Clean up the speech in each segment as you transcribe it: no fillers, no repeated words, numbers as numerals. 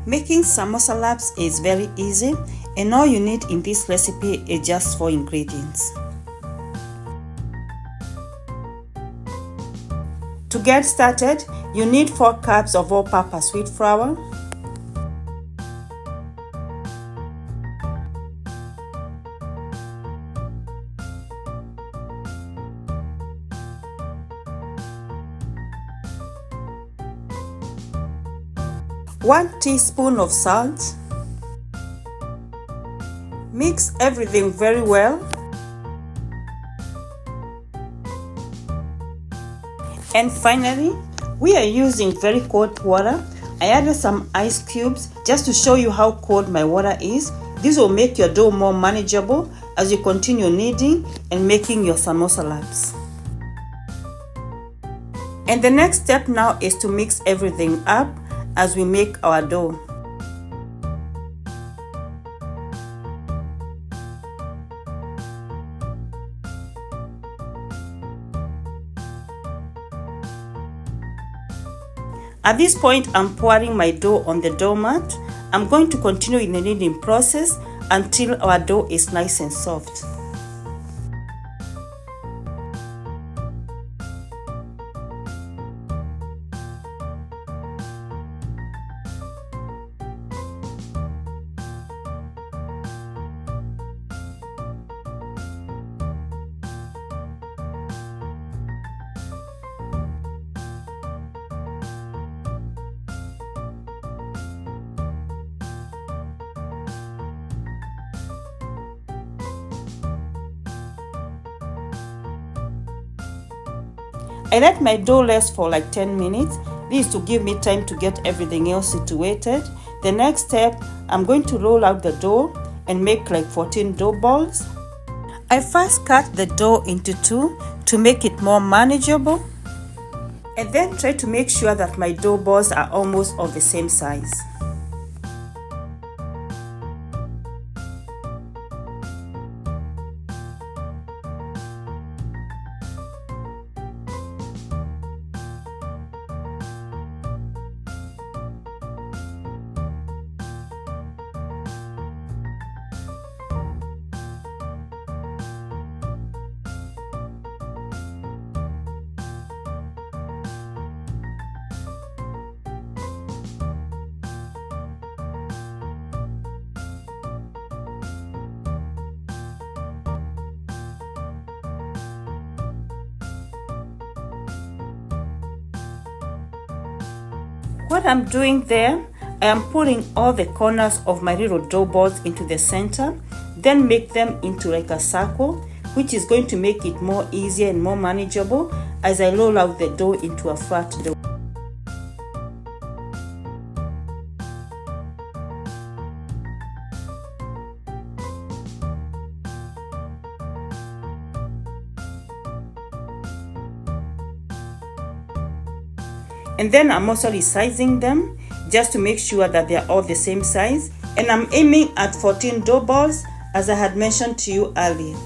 Making samosa wraps is very easy, and all you need in this recipe is just 4 ingredients. To get started, you need 4 cups of all-purpose wheat flour, 1 teaspoon of salt. Mix everything very well. And finally, we are using very cold water. I added some ice cubes just to show you how cold my water is. This will make your dough more manageable as you continue kneading and making your samosa wraps. And the next step now is to mix everything up as we make our dough. At this point, I'm pouring my dough on the dough mat. I'm going to continue in the kneading process until our dough is nice and soft. I let my dough rest for like 10 minutes. This is to give me time to get everything else situated. The next step, I'm going to roll out the dough and make like 14 dough balls. I first cut the dough into 2 to make it more manageable. And then try to make sure that my dough balls are almost of the same size. What I'm doing there, I am putting all the corners of my little dough balls into the center, then make them into like a circle, which is going to make it more easier and more manageable as I roll out the dough into a flat dough. And then I'm also resizing them just to make sure that they are all the same size. And I'm aiming at 14 dough balls as I had mentioned to you earlier.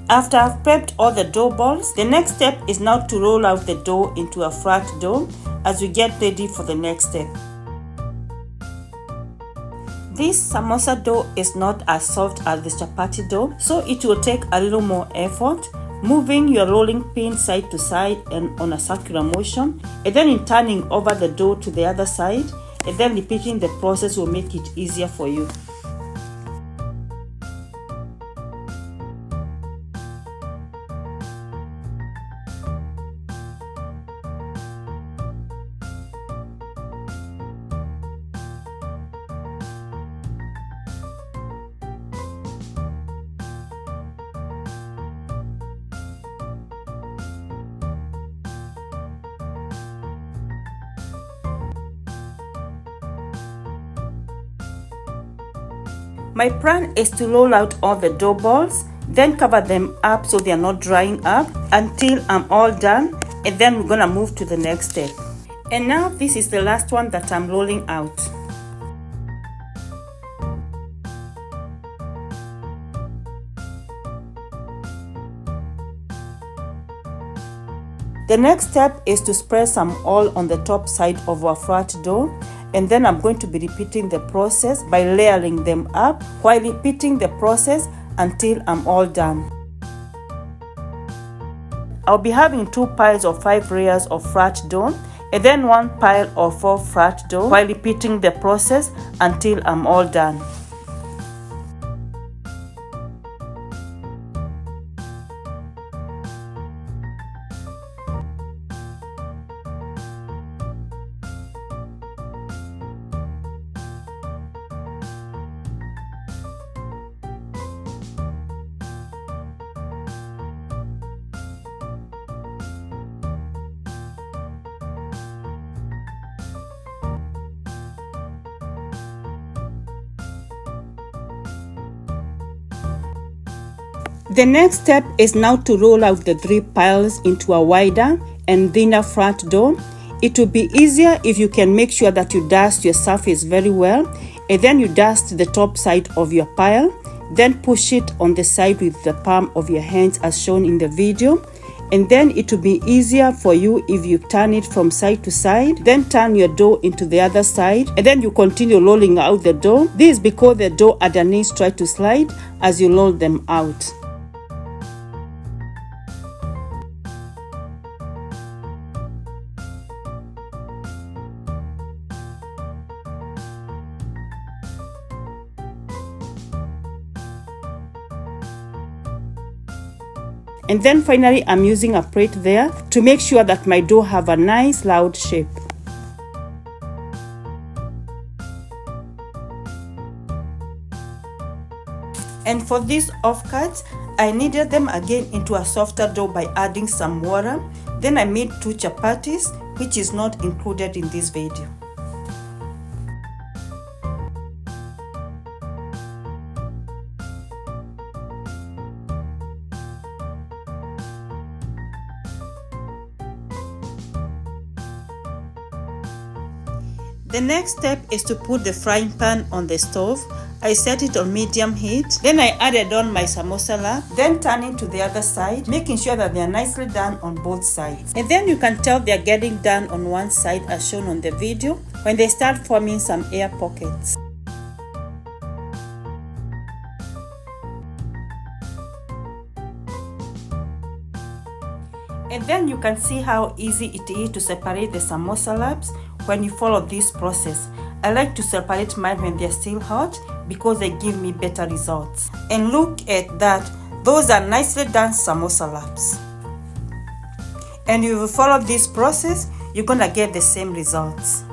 After I've prepped all the dough balls, the next step is now to roll out the dough into a flat dough as we get ready for the next step. This samosa dough is not as soft as the chapati dough, so it will take a little more effort. Moving your rolling pin side to side and on a circular motion, and then in turning over the dough to the other side, and then repeating the process will make it easier for you. My plan is to roll out all the dough balls, then cover them up so they are not drying up until I'm all done, and then we're gonna move to the next step. And now this is the last one that I'm rolling out. The next step is to spread some oil on the top side of our flat dough, and then I'm going to be repeating the process by layering them up while repeating the process until I'm all done. I'll be having 2 piles of 5 layers of flat dough and then 1 pile of 4 flat dough while repeating the process until I'm all done. The next step is now to roll out the 3 piles into a wider and thinner flat dough. It will be easier if you can make sure that you dust your surface very well, and then you dust the top side of your pile, then push it on the side with the palm of your hands as shown in the video. And then it will be easier for you if you turn it from side to side, then turn your dough into the other side, and then you continue rolling out the dough. This is because the dough underneath try to slide as you roll them out. And then finally I'm using a plate there to make sure that my dough have a nice round shape. And for these offcuts, I kneaded them again into a softer dough by adding some water. Then I made 2 chapatis, which is not included in this video. The next step is to put the frying pan on the stove. I set it on medium heat. Then I added on my samosa wrap, then turning to the other side, making sure that they are nicely done on both sides. And then you can tell they are getting done on one side as shown on the video when they start forming some air pockets. And then you can see how easy it is to separate the samosa wraps when you follow this process. I like to separate mine when they're still hot because they give me better results. And look at that, those are nicely done samosa wraps. And if you follow this process, you're gonna get the same results.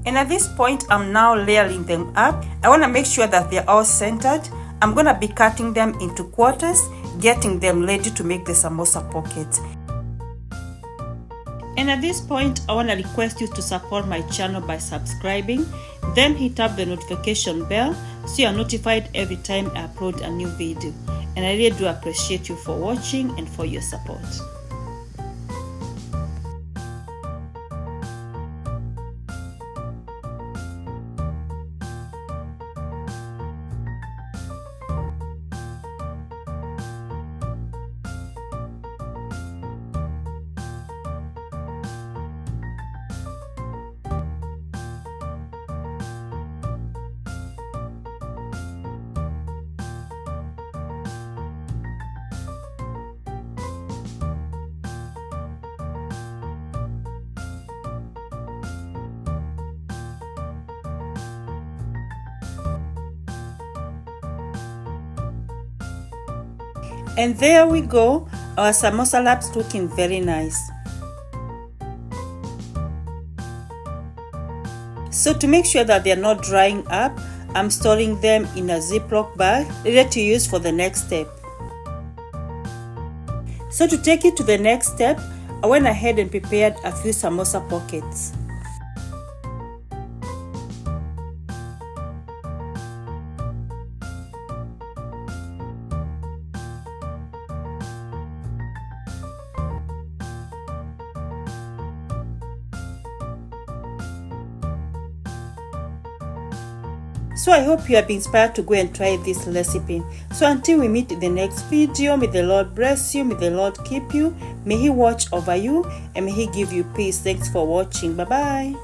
And at this point, I'm now layering them up. I want to make sure that they're all centered. I'm going to be cutting them into quarters, getting them ready to make the samosa pockets. And at this point, I want to request you to support my channel by subscribing, then hit up the notification bell so you are notified every time I upload a new video. And I really do appreciate you for watching and for your support. And there we go, our samosa wraps looking very nice. So to make sure that they're not drying up, I'm storing them in a Ziploc bag, ready to use for the next step. So to take it to the next step, I went ahead and prepared a few samosa pockets. So I hope you have been inspired to go and try this recipe. So until we meet in the next video, may the Lord bless you, may the Lord keep you, may He watch over you, and may He give you peace. Thanks for watching. Bye bye.